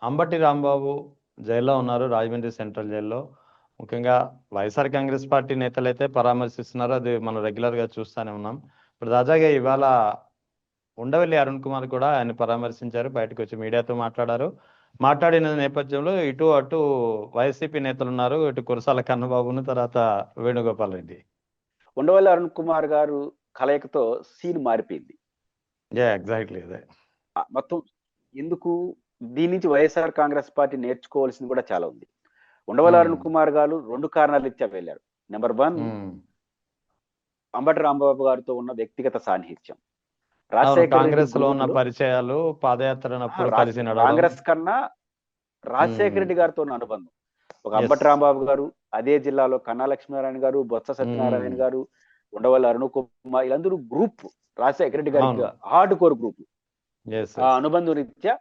అంబటి రాంబాబు జైల్లో ఉన్నారు, రాజమండ్రి సెంట్రల్ జైల్లో. ముఖ్యంగా వైఎస్ఆర్ కాంగ్రెస్ పార్టీ నేతలైతే పరామర్శిస్తున్నారు, అది మనం రెగ్యులర్గా చూస్తూనే ఉన్నాం. ఇప్పుడు తాజాగా ఇవాళ ఉండవల్లి అరుణ్ కుమార్ కూడా ఆయన పరామర్శించారు, బయటకు వచ్చి మీడియాతో మాట్లాడారు. మాట్లాడిన నేపథ్యంలో ఇటు అటు వైసీపీ నేతలు ఉన్నారు, ఇటు కురసాల కన్నబాబును, తర్వాత వేణుగోపాల్ రెడ్డి. ఉండవల్లి అరుణ్ కుమార్ గారు కలయికతో సీన్ మారిపోయింది. ఎగ్జాక్ట్లీ అదే మొత్తం ఎందుకు దీని నుంచి వైఎస్ఆర్ కాంగ్రెస్ పార్టీ నేర్చుకోవాల్సింది కూడా చాలా ఉంది. ఉండవల్లి అరుణ్ కుమార్ గారు 2 కారణాలు ఇచ్చా వెళ్ళారు. నెంబర్ 1, అంబటి రాంబాబు గారితో ఉన్న వ్యక్తిగత సాన్నిహిత్యం, కాంగ్రెస్ లో ఉన్న పరిచయాలు, పాదయాత్ర కలిసి కాంగ్రెస్ కన్నా రాజశేఖర రెడ్డి గారితో ఉన్న అనుబంధం. ఒక అంబటి రాంబాబు గారు, అదే జిల్లాలో కన్నా లక్ష్మీనారాయణ గారు, బొత్స సత్యనారాయణ గారు, ఉండవల్లి అరుణ్ కుమార్, వీళ్ళందరూ గ్రూప్, రాజశేఖర రెడ్డి గారికి హార్డ్ కోర్ గ్రూప్. ఆ అనుబంధం రీత్యా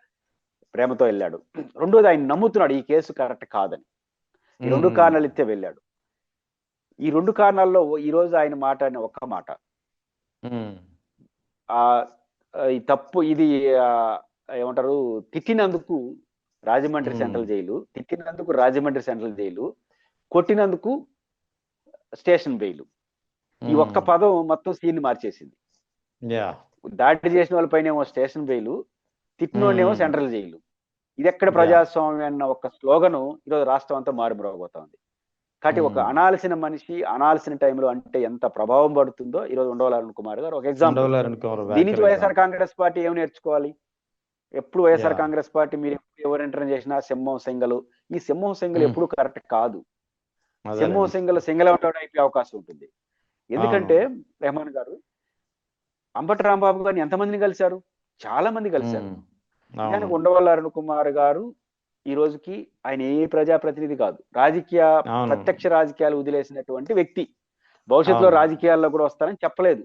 ప్రేమతో వెళ్ళాడు. రెండోది, ఆయన నమ్ముతున్నాడు ఈ కేసు కరెక్ట్ కాదని. ఈ 2 కారణాలు ఇచ్చే వెళ్ళాడు. ఈ 2 కారణాల్లో ఈ రోజు ఆయన మాట్లాడిన ఒక్క మాట, ఈ తప్పు, ఇది ఏమంటారు, తిట్టినందుకు రాజమండ్రి సెంట్రల్ జైలు, తిట్టినందుకు రాజమండ్రి సెంట్రల్ జైలు, కొట్టినందుకు స్టేషన్ బెయిల్. ఈ ఒక్క పదం మొత్తం సీన్ మార్చేసింది. దాడి చేసిన వాళ్ళపైన ఏమో స్టేషన్ బెయిల్, తిట్టినోడేమో సెంట్రల్ జైలు. ఇది ఎక్కడ ప్రజాస్వామ్యం అన్న ఒక స్లోగను ఈరోజు రాష్ట్రం అంతా మారుమోగబోతోంది. కాబట్టి ఒక అనాల్సిన మనిషి అనాల్సిన టైంలో అంటే ఎంత ప్రభావం పడుతుందో ఈరోజు ఉండవల్లి అరుణ్ కుమార్ గారు ఒక ఎగ్జాంపుల్. దీని నుంచి వైఎస్ఆర్ కాంగ్రెస్ పార్టీ ఏమి నేర్చుకోవాలి? ఎప్పుడు వైఎస్ఆర్ కాంగ్రెస్ పార్టీ మీరు ఎవరు ఎంటర్ చేసినా సింహం సింగల్, ఈ సింహం సింగల్ ఎప్పుడు కరెక్ట్ కాదు. సింహం సింగల్ అవుట్ అయిపోయే అవకాశం ఉంటుంది. ఎందుకంటే రెహమాన్ గారు అంబటి రాంబాబు గారిని ఎంతమందిని కలిశారు? చాలా మంది కలిశారు. నిజానికి ఉండవల్లి అరుణ్ కుమార్ గారు ఈ రోజుకి ఆయన ఏ ప్రజాప్రతినిధి కాదు, ప్రత్యక్ష రాజకీయాలు వదిలేసినటువంటి వ్యక్తి. భవిష్యత్తులో రాజకీయాల్లో కూడా వస్తారని చెప్పలేదు.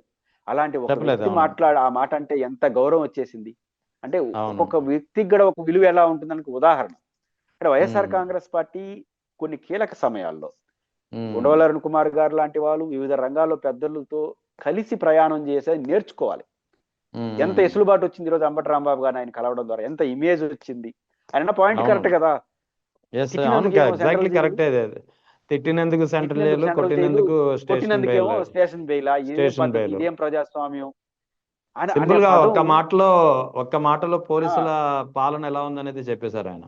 అలాంటి ఒక వ్యక్తి ఆ మాట అంటే ఎంత గౌరవం వచ్చేసింది అంటే, ఒక్కొక్క వ్యక్తికి కూడా ఒక విలువ ఎలా ఉంటుందానికి ఉదాహరణ. అంటే వైఎస్ఆర్ కాంగ్రెస్ పార్టీ కొన్ని కీలక సమయాల్లో ఉండవల్లి అరుణ్ కుమార్ గారు లాంటి వాళ్ళు వివిధ రంగాల్లో పెద్దలతో కలిసి ప్రయాణం చేసేది నేర్చుకోవాలి. ఎంత ఎసులుబాటు వచ్చింది ఈరోజు అంబటి రాంబాబు గారిని ఆయన కలవడం ద్వారా, ఎంత ఇమేజ్ వచ్చింది. ఆయన పాయింట్ కరెక్ట్ కదా, తిట్టినందుకు సెంట్రల్ జైలు, కొట్టినందుకు స్టేషన్ బెయిల్. ఇదేం ప్రజాస్వామ్యం? సింపుల్ గా ఒక్క మాటలో పోలీసుల పాలన ఎలా ఉందనేది చెప్పేశారు ఆయన.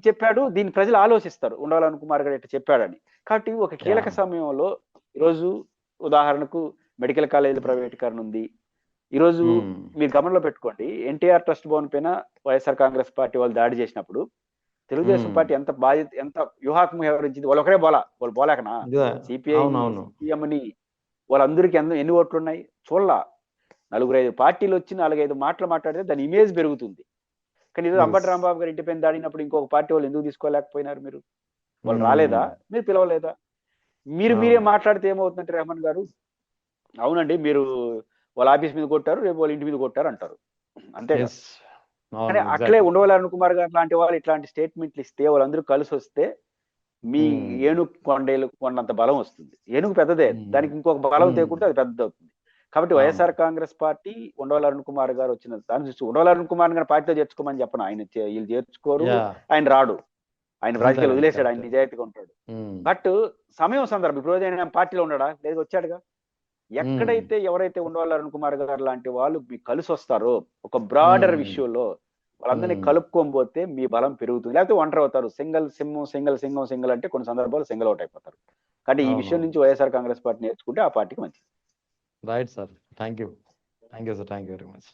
చెప్పాడు. దీన్ని ప్రజలు ఆలోచిస్తారు ఉండవల్లి అరుణ్ కుమార్ గారు ఎట్లా చెప్పాడని. కాబట్టి ఒక కీలక సమయంలో ఈరోజు ఉదాహరణకు మెడికల్ కాలేజీల ప్రైవేటీకరణ ఉంది. ఈరోజు మీరు గమనంలో పెట్టుకోండి, ఎన్టీఆర్ ట్రస్ట్ భవన్ పైన వైఎస్ఆర్ కాంగ్రెస్ పార్టీ వాళ్ళు దాడి చేసినప్పుడు తెలుగుదేశం పార్టీ ఎంత బాధ్యత, ఎంత వ్యూహాత్మక వ్యవహరించింది. వాళ్ళు ఒకరే వాళ్ళు పోలేకనా? సిపిఐ సీఎంని వాళ్ళందరికీ ఎన్ని ఓట్లు ఉన్నాయి చూడలా. 4-5 పార్టీలు వచ్చి 4-5 మాటలు మాట్లాడితే దాని ఇమేజ్ పెరుగుతుంది. కానీ ఈరోజు అంబటి రాంబాబు గారు ఇంటి పైన దాడినప్పుడు ఇంకొక పార్టీ వాళ్ళు ఎందుకు తీసుకోలేకపోయినారు? మీరు వాళ్ళు రాలేదా? మీరు పిలవలేదా? మీరే మాట్లాడితే ఏమవుతుందంటే రెహమాన్ గారు, అవునండి మీరు వాళ్ళ ఆఫీస్ మీద కొట్టారు, రేపు వాళ్ళ ఇంటి మీద కొట్టారు అంటారు. అంతే. కానీ అట్లే ఉండవల్లి అరుణ్ కుమార్ గారు లాంటి వాళ్ళు ఇట్లాంటి స్టేట్మెంట్లు ఇస్తే వాళ్ళందరూ కలిసి వస్తే మీ ఏనుగు కొండేలు కొన్నంత బలం వస్తుంది. ఏనుగు పెద్దదే, దానికి ఇంకొక బలం తేకుంటే అది పెద్దది అవుతుంది. కాబట్టి వైఎస్ఆర్ కాంగ్రెస్ పార్టీ ఉండవల్లి అరుణ్ కుమార్ గారు వచ్చిన దాన్ని చూసి ఉండవల్లి అరుణ్ కుమార్ గారు పార్టీలో చేర్చుకోమని చెప్పను. ఆయన వీళ్ళు చేర్చుకోరు, ఆయన రాడు, ఆయన రాజకీయాలు వదిలేశాడు, ఆయన నిజాయితీగా ఉంటాడు. బట్ సమయం సందర్భం ఇప్పుడు ఆయన పార్టీలో ఉన్నాడా? లేదు, వచ్చాడుగా. ఎక్కడైతే ఎవరైతే ఉండవల్లి అరుణ్ కుమార్ గారు లాంటి వాళ్ళు మీకు కలిసి వస్తారో ఒక బ్రాడర్ విషయంలో వాళ్ళందరినీ కలుపుకోకపోతే మీ బలం పెరుగుతుంది. లేకపోతే ఒంటరి అవుతారు. సింగల్ అంటే కొన్ని సందర్భాలు సింగల్ అవుట్ అయిపోతారు. కాబట్టి ఈ విషయం నుంచి వైఎస్ఆర్ కాంగ్రెస్ పార్టీ నేర్చుకుంటే ఆ పార్టీకి మంచిది. Right sir, thank you sir, thank you very much.